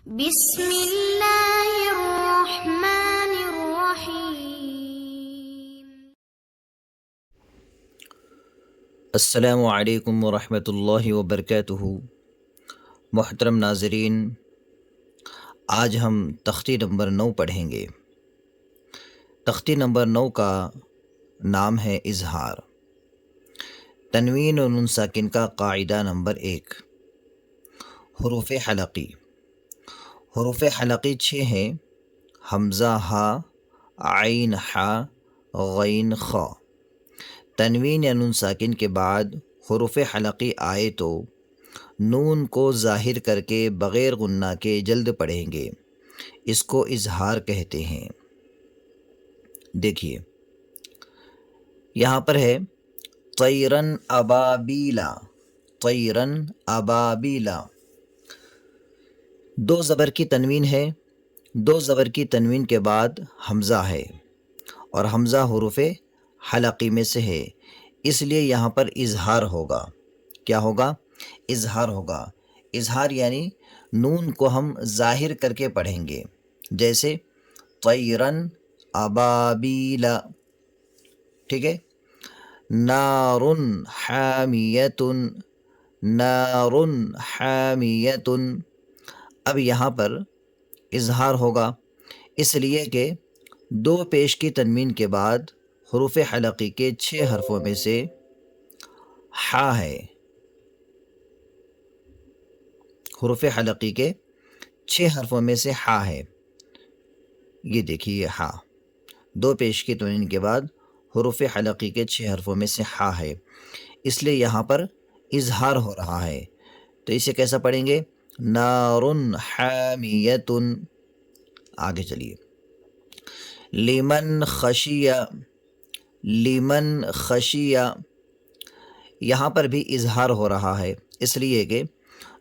بسم اللہ الرحمن الرحیم۔ السلام علیکم ورحمۃ اللہ وبرکاتہ۔ محترم ناظرین، آج ہم تختی نمبر 9 پڑھیں گے۔ تختی نمبر 9 کا نام ہے اظہار۔ تنوین و نون ساکن کا قاعدہ نمبر 1، حروف حلقی۔ حروف حلقی 6 ہیں: حمزہ ہا، عین حا، غین خا۔ تنوین یا نون ساکن کے بعد حروف حلقی آئے تو نون کو ظاہر کر کے بغیر غنہ کے جلد پڑھیں گے، اس کو اظہار کہتے ہیں۔ دیکھیے یہاں پر ہے طیرن ابابیلا، طیرن ابابیلا۔ 2 زبر کی تنوین ہے، 2 زبر کی تنوین کے بعد حمزہ ہے، اور حمزہ حروف حلقی میں سے ہے، اس لیے یہاں پر اظہار ہوگا۔ کیا ہوگا؟ اظہار ہوگا۔ اظہار یعنی نون کو ہم ظاہر کر کے پڑھیں گے، جیسے طیرن ابابیلا، ٹھیک ہے۔ نارن حامیتن، نارن حامیتن۔ اب یہاں پر اظہار ہوگا، اس لیے کہ 2 پیش کی تنوین کے بعد حروف حلقی کے 6 حرفوں میں سے حا ہے۔ حروف حلقی کے 6 حرفوں میں سے حا ہے۔ یہ دیکھیے حا، 2 پیش کی تنوین کے بعد حروف حلقی کے 6 حرفوں میں سے حا ہے، اس لیے یہاں پر اظہار ہو رہا ہے۔ تو اسے کیسا پڑھیں گے؟ نارن حامیتن۔ آگے چلیے، لمن خشیہ، لمن خشیہ۔ یہاں پر بھی اظہار ہو رہا ہے، اس لیے کہ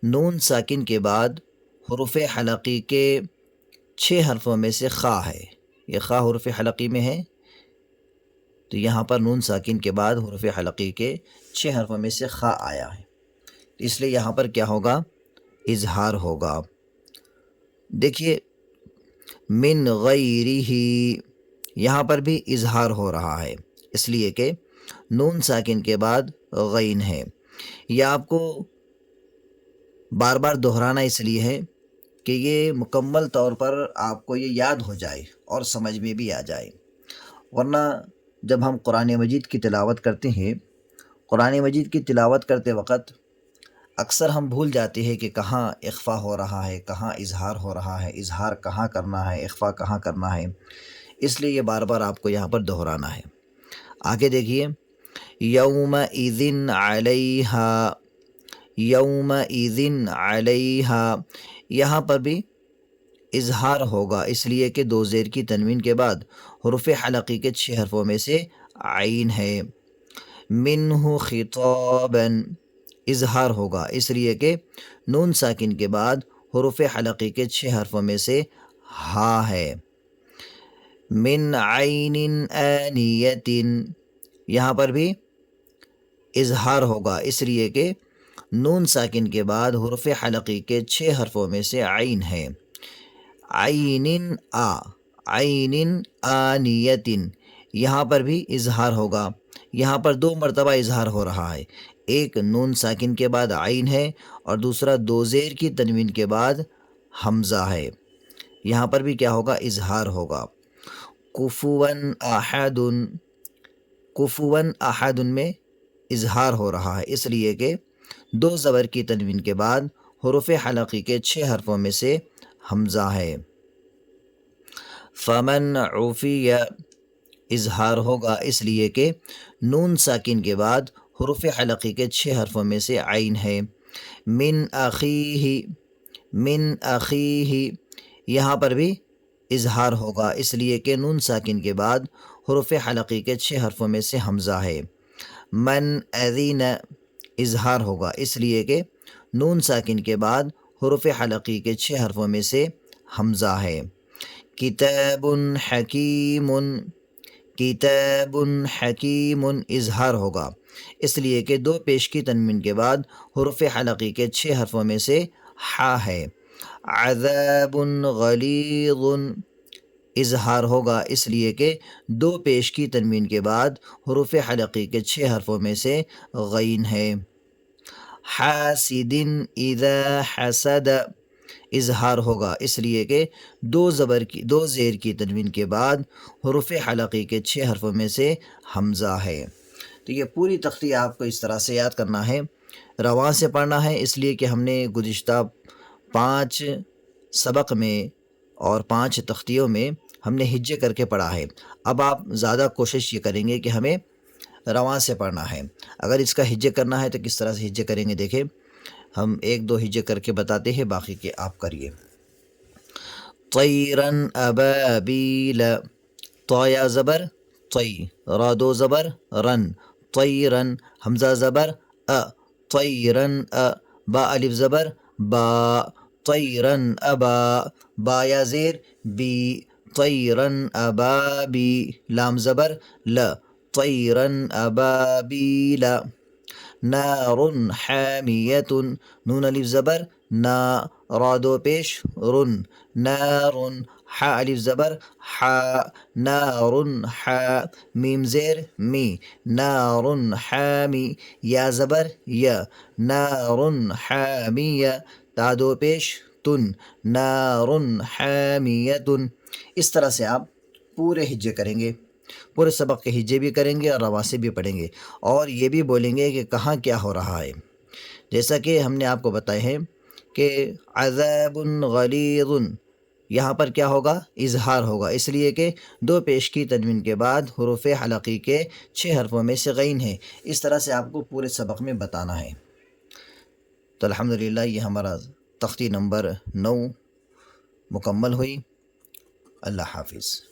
نون ساکن کے بعد حروف حلقی کے 6 حرفوں میں سے خا ہے۔ یہ خا حروف حلقی میں ہے، تو یہاں پر نون ساکن کے بعد حروف حلقی کے 6 حرفوں میں سے خا آیا ہے، اس لیے یہاں پر کیا ہوگا؟ اظہار ہوگا۔ دیکھیے من غیرہ، یہاں پر بھی اظہار ہو رہا ہے، اس لیے کہ نون ساکن کے بعد غین ہے۔ یہ آپ کو بار بار دہرانا اس لیے ہے کہ یہ مکمل طور پر آپ کو یہ یاد ہو جائے اور سمجھ میں بھی آ جائے، ورنہ جب ہم قرآن مجید کی تلاوت کرتے ہیں، قرآن مجید کی تلاوت کرتے وقت اکثر ہم بھول جاتے ہیں کہ کہاں اخفا ہو رہا ہے، کہاں اظہار ہو رہا ہے، اظہار کہاں کرنا ہے، اخفا کہاں کرنا ہے، اس لیے یہ بار بار آپ کو یہاں پر دہرانا ہے۔ آگے دیکھیے، یومئذ علیہا، یومئذ علیہا۔ یہاں پر بھی اظہار ہوگا، اس لیے کہ 2 زیر کی تنوین کے بعد حروف حلقی کے 6 حرفوں میں سے عین ہے۔ منہ خطابا، اظہار ہوگا، اس لیے کہ نون ساکن کے بعد حروف حلقی کے 6 حرفوں میں سے ہا ہے۔ من عین آنیۃ، یہاں پر بھی اظہار ہوگا، اس لیے کہ نون ساکن کے بعد حروف حلقی کے 6 حرفوں میں سے عین ہے۔ عین آ، عین آنیۃ، یہاں پر بھی اظہار ہوگا۔ یہاں پر 2 مرتبہ اظہار ہو رہا ہے، ایک نون ساکن کے بعد عین ہے، اور دوسرا 2 زیر کی تنوین کے بعد حمزہ ہے۔ یہاں پر بھی کیا ہوگا؟ اظہار ہوگا۔ کفواً احد، کفواً احد میں اظہار ہو رہا ہے، اس لیے کہ 2 زبر کی تنوین کے بعد حروف حلقی کے 6 حرفوں میں سے حمزہ ہے۔ فمن عفی، اظہار ہوگا، اس لیے کہ نون ساکن کے بعد حروف حلقی کے 6 حرفوں میں سے عین ہے۔ من اخیہ، من اخیہ، یہاں پر بھی اظہار ہوگا، اس لیے کہ نون ساکن کے بعد حروف حلقی کے 6 حرفوں میں سے حمزہ ہے۔ من اذین، اظہار ہوگا، اس لیے کہ نون ساکن کے بعد حروف حلقی کے 6 حرفوں میں سے حمزہ ہے۔ کتاب حکیم، کتاب حکیم، اظہار ہوگا، اس لیے کہ 2 پیش کی تنوین کے بعد حروف حلقی کے 6 حرفوں میں سے حا ہے۔ عذاب غلیظ اظہار ہوگا اس لیے کہ دو پیش کی تنوین کے بعد حروف حلقی کے 6 حرفوں میں سے غین ہے۔ حاسد اذا حسد اظہار ہوگا اس لیے کہ دو زیر کی تنوین کے بعد حروف حلقی کے 6 حرفوں میں سے حمزہ ہے۔ تو یہ پوری تختی آپ کو اس طرح سے یاد کرنا ہے، رواں سے پڑھنا ہے، اس لیے کہ ہم نے گزشتہ 5 سبق میں اور 5 تختیوں میں ہم نے ہجے کر کے پڑھا ہے۔ اب آپ زیادہ کوشش یہ کریں گے کہ ہمیں رواں سے پڑھنا ہے۔ اگر اس کا ہجے کرنا ہے تو کس طرح سے ہجے کریں گے، دیکھیں ہم 1-2 ہجے کر کے بتاتے ہیں، باقی کے آپ کریے۔ طیرن ابابیل، طا یا زبر طی، را دو زبر رن، طیرن، حمزہ زبر طیرن با الف زبر با، طیرن ابا، با یا زیر بی، طیرن ابابی، لام زبر ل، طیرن ابابیل، نار حامیت، نون الف زبر نا، را دو پیش رن، نار، ح الف زبر حا، نار حا، میم زیر می، نار حامی، یا زبر یا، نار حامیہ، تا دو پیش تن، نار حامیۃ۔ اس طرح سے آپ پورے ہجے کریں گے، پورے سبق کے ہجے بھی کریں گے اور رواں سے بھی پڑھیں گے، اور یہ بھی بولیں گے کہ کہاں کیا ہو رہا ہے۔ جیسا کہ ہم نے آپ کو بتایا ہے کہ عذاب غلیظ، یہاں پر کیا ہوگا، اظہار ہوگا، اس لیے کہ دو پیش کی تنوین کے بعد حروف حلقی کے 6 حرفوں میں سے غین ہے۔ اس طرح سے آپ کو پورے سبق میں بتانا ہے۔ تو الحمدللہ یہ ہمارا تختی نمبر 9 مکمل ہوئی۔ اللہ حافظ۔